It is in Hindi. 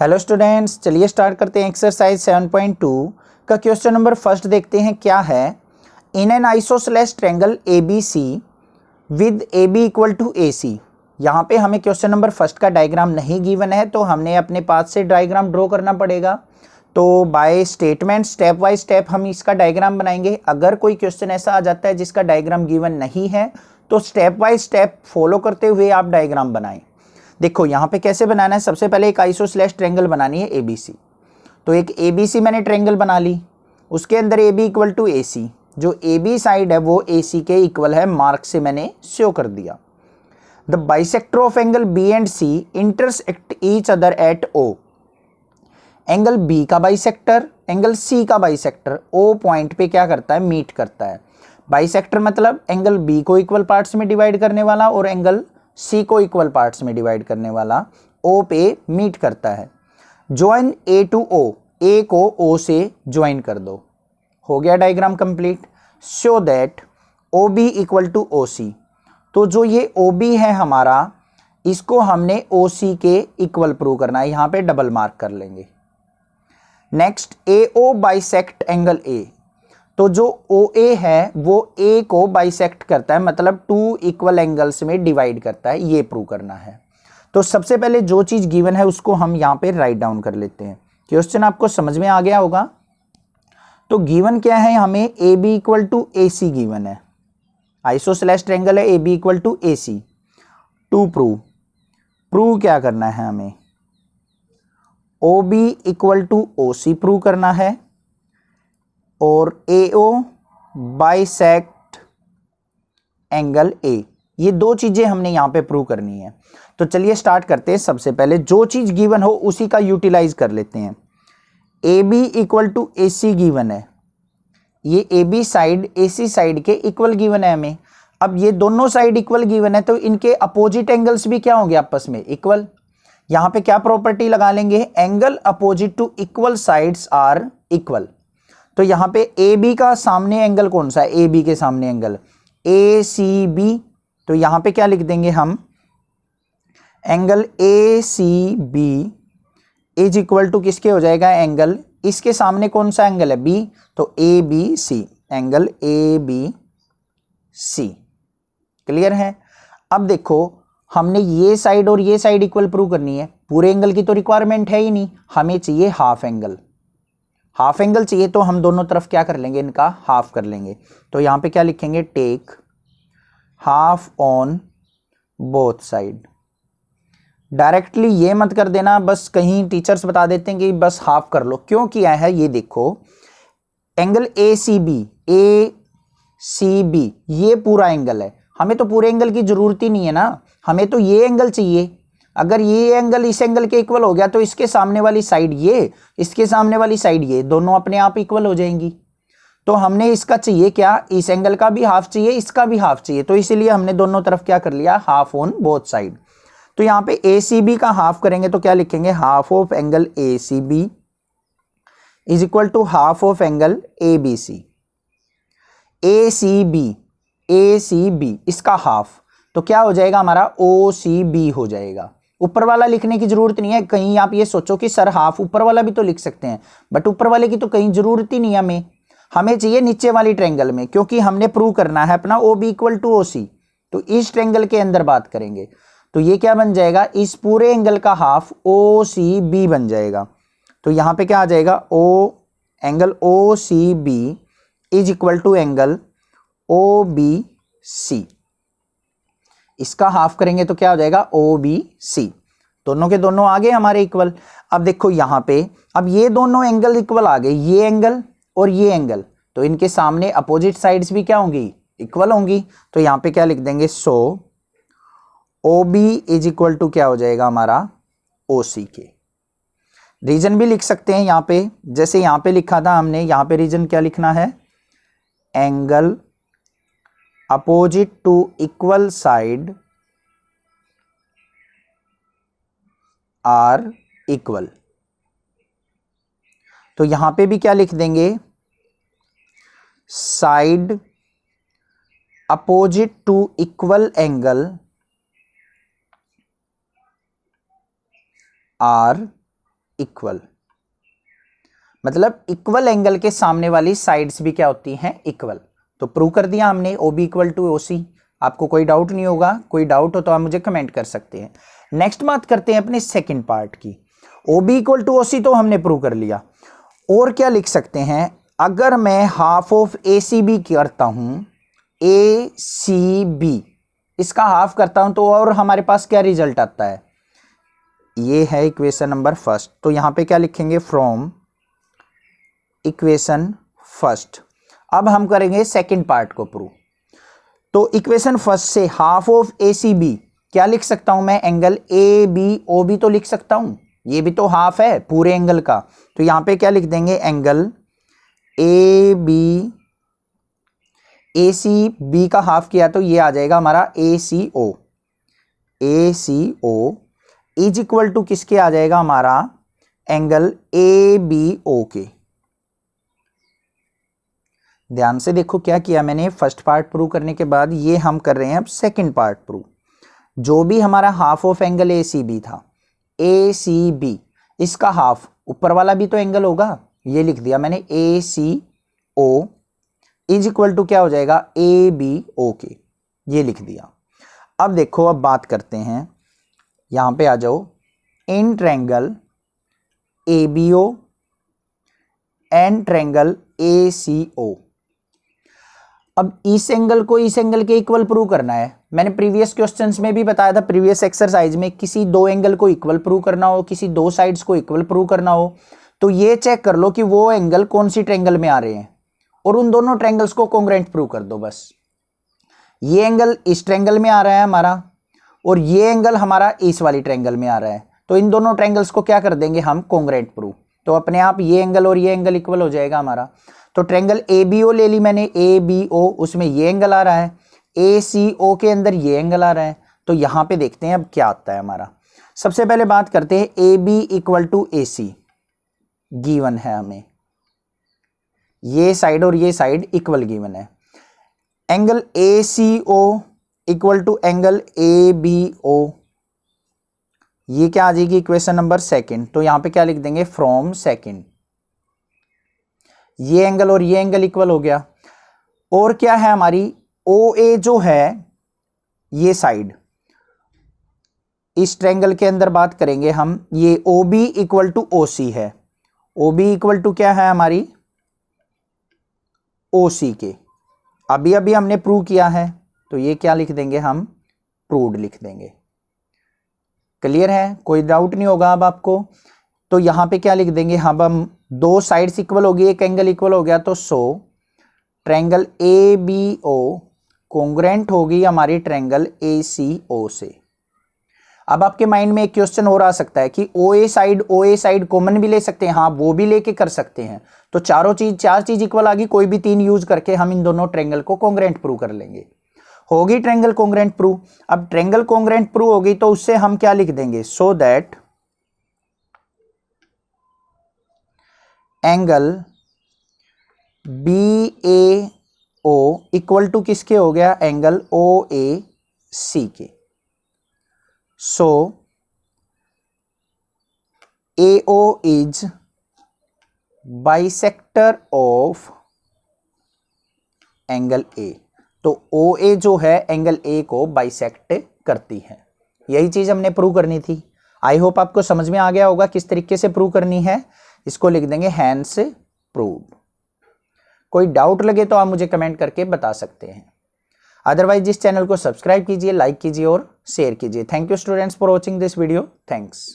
हेलो स्टूडेंट्स, चलिए स्टार्ट करते हैं एक्सरसाइज 7.2 का क्वेश्चन नंबर फर्स्ट देखते हैं क्या है। In an isosceles triangle A B C with A B equal to A C. यहाँ पे हमें क्वेश्चन नंबर फर्स्ट का डायग्राम नहीं गिवन है तो हमने अपने पास से डायग्राम ड्रॉ करना पड़ेगा। तो by statement step by step हम इसका डायग्राम बनाएंगे। अगर कोई क्वेश्चन ऐसा आ जाता है जिसका डायग्राम गिवन नहीं है तो स्टेप बाय स्टेप फॉलो करते हुए आप डायग्राम बनाएं। देखो यहाँ पे कैसे बनाना है। सबसे पहले एक आइसोसेलेस ट्रायंगल बनानी है एबीसी। तो एक एबीसी मैंने ट्रायंगल बना ली, उसके अंदर ए बी इक्वल टू ए सी। जो ए बी साइड है वो ए सी के इक्वल है, मार्क से मैंने शो कर दिया। The bisector of angle B and C intersect each other at O. Angle B का बाइसेक्टर एंगल सी का बाइसेक्टर ओ पॉइंट पे क्या करता है, मीट करता है। बाइसेक्टर मतलब एंगल बी को इक्वल पार्ट्स में डिवाइड करने वाला और एंगल सी को इक्वल पार्ट्स में डिवाइड करने वाला ओ पे मीट करता है। ज्वाइन ए टू ओ, ए को ओ से ज्वाइन कर दो। हो गया diagram complete. Show that O B equal to O C. तो जो ये ओ बी है हमारा, इसको हमने ओ सी के इक्वल प्रूव करना है, यहां पे डबल मार्क कर लेंगे। Next A O bisect angle A. तो जो ओ ए है वो ए को बाइसेक्ट करता है, मतलब टू इक्वल एंगल्स में डिवाइड करता है, ये प्रूव करना है। तो सबसे पहले जो चीज गिवन है उसको हम यहां पे राइट डाउन कर लेते हैं। क्वेश्चन आपको समझ में आ गया होगा। तो गिवन क्या है, हमें A B equal to A C given है। आइसोसेलेस ट्रायंगल है A B equal to A C. To prove क्या करना है हमें, O B equal to O C prove करना है और ए ओ बाइसेक्ट एंगल ए। ये दो चीजें हमने यहां पे प्रूव करनी है। तो चलिए स्टार्ट करते हैं। सबसे पहले जो चीज गिवन हो उसी का यूटिलाइज कर लेते हैं। A B equal to A C given है, ये A B side A C side के इक्वल गिवन है हमें। अब ये दोनों साइड इक्वल गिवन है तो इनके अपोजिट एंगल्स भी क्या होंगे, आपस में इक्वल। यहां पे क्या प्रॉपर्टी लगा लेंगे, angle opposite to equal sides are equal. तो यहां पे ए बी का सामने एंगल कौन सा है, ए बी के सामने एंगल ए सी बी। तो यहां पे क्या लिख देंगे हम, angle A C B is equal to किसके हो जाएगा, एंगल इसके सामने कौन सा एंगल है, बी। तो A B C, angle A B C. Clear है। अब देखो हमने ये साइड और ये साइड इक्वल प्रूव करनी है। पूरे एंगल की तो रिक्वायरमेंट है ही नहीं, हमें चाहिए हाफ एंगल। हाफ एंगल चाहिए तो हम दोनों तरफ क्या कर लेंगे, इनका हाफ कर लेंगे। तो यहां पे क्या लिखेंगे, take half on both side. Directly ये मत कर देना, बस कहीं टीचर्स बता देते हैं कि बस हाफ कर लो। क्यों किया है, ये देखो एंगल ए सी बी ये पूरा एंगल है। हमें तो पूरे एंगल की जरूरत ही नहीं है ना, हमें तो ये एंगल चाहिए। अगर ये एंगल इस एंगल के इक्वल हो गया तो इसके सामने वाली साइड ये, इसके सामने वाली साइड ये, दोनों अपने आप इक्वल हो जाएंगी। तो हमने इसका चाहिए क्या, इस एंगल का भी हाफ चाहिए, इसका भी हाफ चाहिए। तो इसीलिए हमने दोनों तरफ क्या कर लिया, हाफ ऑन बोथ साइड। तो यहां पे ए सी बी का हाफ करेंगे तो क्या लिखेंगे, half of angle A C B is equal to half of angle A B C. A C B इसका हाफ, तो क्या हो जाएगा हमारा, ओ सी बी हो जाएगा। ऊपर वाला लिखने की जरूरत नहीं है। कहीं आप ये सोचो कि सर हाफ ऊपर वाला भी तो लिख सकते हैं, बट ऊपर वाले की तो कहीं जरूरत ही नहीं है। हमें चाहिए नीचे वाली ट्रायंगल में, क्योंकि हमने प्रूव करना है अपना O B equal to O C. तो इस ट्रायंगल के अंदर बात करेंगे तो ये क्या बन जाएगा, इस पूरे एंगल का हाफ ओ सी बी बन जाएगा। तो यहां पे क्या आ जाएगा, O angle O C B is equal to angle O B C. इसका हाफ करेंगे तो क्या हो जाएगा, ओ बी सी। दोनों के दोनों आ गए हमारे इक्वल। अब देखो यहां पे, अब ये दोनों एंगल इक्वल आ गए, ये एंगल और ये एंगल। तो इनके सामने अपोजिट साइड्स भी क्या होंगी, इक्वल होंगी। तो यहां पे क्या लिख देंगे, so O B is equal to क्या हो जाएगा हमारा, ओ सी के। रीजन भी लिख सकते हैं यहां पे, जैसे यहां पे लिखा था हमने, यहां पे रीजन क्या लिखना है, angle opposite to equal side are equal. तो यहां पे भी क्या लिख देंगे, side opposite to equal angle are equal, मतलब इक्वल एंगल के सामने वाली साइड्स भी क्या होती हैं, इक्वल। तो प्रूव कर दिया हमने O B equal to O C. आपको कोई डाउट नहीं होगा, कोई डाउट हो तो आप मुझे कमेंट कर सकते हैं। नेक्स्ट बात करते हैं अपने सेकंड पार्ट की। O B equal to O C तो हमने प्रूव कर लिया, और क्या लिख सकते हैं, अगर मैं half of A C B करता हूं, ए सी बी इसका हाफ करता हूं, तो और हमारे पास क्या रिजल्ट आता है, ये है इक्वेशन नंबर फर्स्ट। तो यहां पे क्या लिखेंगे, फ्रॉम इक्वेशन फर्स्ट। अब हम करेंगे सेकंड पार्ट को प्रूव। तो इक्वेशन फर्स्ट से half of A C B क्या लिख सकता हूं मैं, angle A B O B तो लिख सकता हूं, ये भी तो हाफ है पूरे एंगल का। तो यहां पे क्या लिख देंगे, angle A B, A C B का हाफ किया तो ये आ जाएगा हमारा A C O. A C O is equal to किसके आ जाएगा, हमारा एंगल ए बी ओ के। ध्यान से देखो क्या किया मैंने, फर्स्ट पार्ट प्रूव करने के बाद ये हम कर रहे हैं अब सेकंड पार्ट प्रूव। जो भी हमारा half of angle A C B था, ए सी बी इसका हाफ, ऊपर वाला भी तो एंगल होगा, ये लिख दिया मैंने ए C O is equal to क्या हो जाएगा, ए बी ओ के, ये लिख दिया। अब देखो, अब बात करते हैं, यहां पे आ जाओ, in triangle A B O and triangle A C O. अब इस एंगल को इस एंगल के इक्वल प्रूव करना है। मैंने प्रीवियस क्वेश्चंस में भी बताया था, प्रीवियस एक्सरसाइज में, किसी दो एंगल को इक्वल प्रूव करना हो, किसी दो साइड्स को इक्वल प्रूव करना हो, तो ये चेक कर लो कि वो एंगल कौन सी ट्रायंगल में आ रहे हैं, और उन दोनों ट्रायंगल्स को कॉन्ग्रुएंट प्रूव कर दो बस। ये एंगल इस ट्रायंगल में आ रहा है हमारा, और ये एंगल हमारा इस वाली ट्रायंगल में आ रहा है, तो इन दोनों ट्रायंगल्स को क्या कर देंगे हम, कॉन्ग्रुएंट प्रूव। तो अपने आप ये एंगल और ये एंगल इक्वल हो जाएगा हमारा। तो ट्रायंगल ए बी ओ ले ली मैंने, ए बी ओ, उसमें ये एंगल आ रहा है, ए सी ओ के अंदर ये एंगल आ रहा है। तो यहां पे देखते हैं अब क्या आता है हमारा। सबसे पहले बात करते हैं, A B equal to A C given है हमें, ये साइड और ये साइड इक्वल गिवन है। Angle A C O equal to angle A B O, ये क्या आ जाएगी, इक्वेशन नंबर सेकंड। तो यहां पे क्या लिख देंगे, फ्रॉम सेकंड, ये एंगल और ये एंगल इक्वल हो गया। और क्या है हमारी, ओ ए जो है ये साइड, इस ट्रायंगल के अंदर बात करेंगे हम, ये O B equal to O C है। ओ बी इक्वल टू क्या है हमारी, ओ सी के। अभी अभी हमने प्रूव किया है, तो ये क्या लिख देंगे हम, प्रूव्ड लिख देंगे। क्लियर है, कोई डाउट नहीं होगा अब आपको। तो यहां पे क्या लिख देंगे हम दो साइड्स इक्वल होगी, एक एंगल इक्वल हो गया, तो so triangle A B O congruent होगी हमारी ट्रायंगल ए सी ओ से। अब आपके माइंड में एक क्वेश्चन और आ सकता है कि ओ ए साइड कॉमन भी ले सकते हैं, हाँ वो भी लेके कर सकते हैं। तो चार चीज इक्वल आ गई, कोई भी तीन यूज करके हम इन दोनों ट्रायंगल को कॉन्ग्रुएंट प्रूव कर लेंगे। होगी ट्रायंगल कॉन्ग्रुएंट प्रूव। अब ट्रायंगल कॉन्ग्रुएंट प्रूव होगी तो उससे हम क्या लिख देंगे, so that angle B A O equal to किसके हो गया, एंगल ओ ए सी के। So A O is bisector of angle A. तो ओ ए जो है एंगल ए को बाइसेक्ट करती है। यही चीज हमने प्रूव करनी थी। आई होप आपको समझ में आ गया होगा किस तरीके से प्रूव करनी है। इसको लिख देंगे हैंस प्रूव्ड। कोई डाउट लगे तो आप मुझे कमेंट करके बता सकते हैं। अदरवाइज इस चैनल को सब्सक्राइब कीजिए, लाइक कीजिए और शेयर कीजिए। Thank you students for watching this video. Thanks.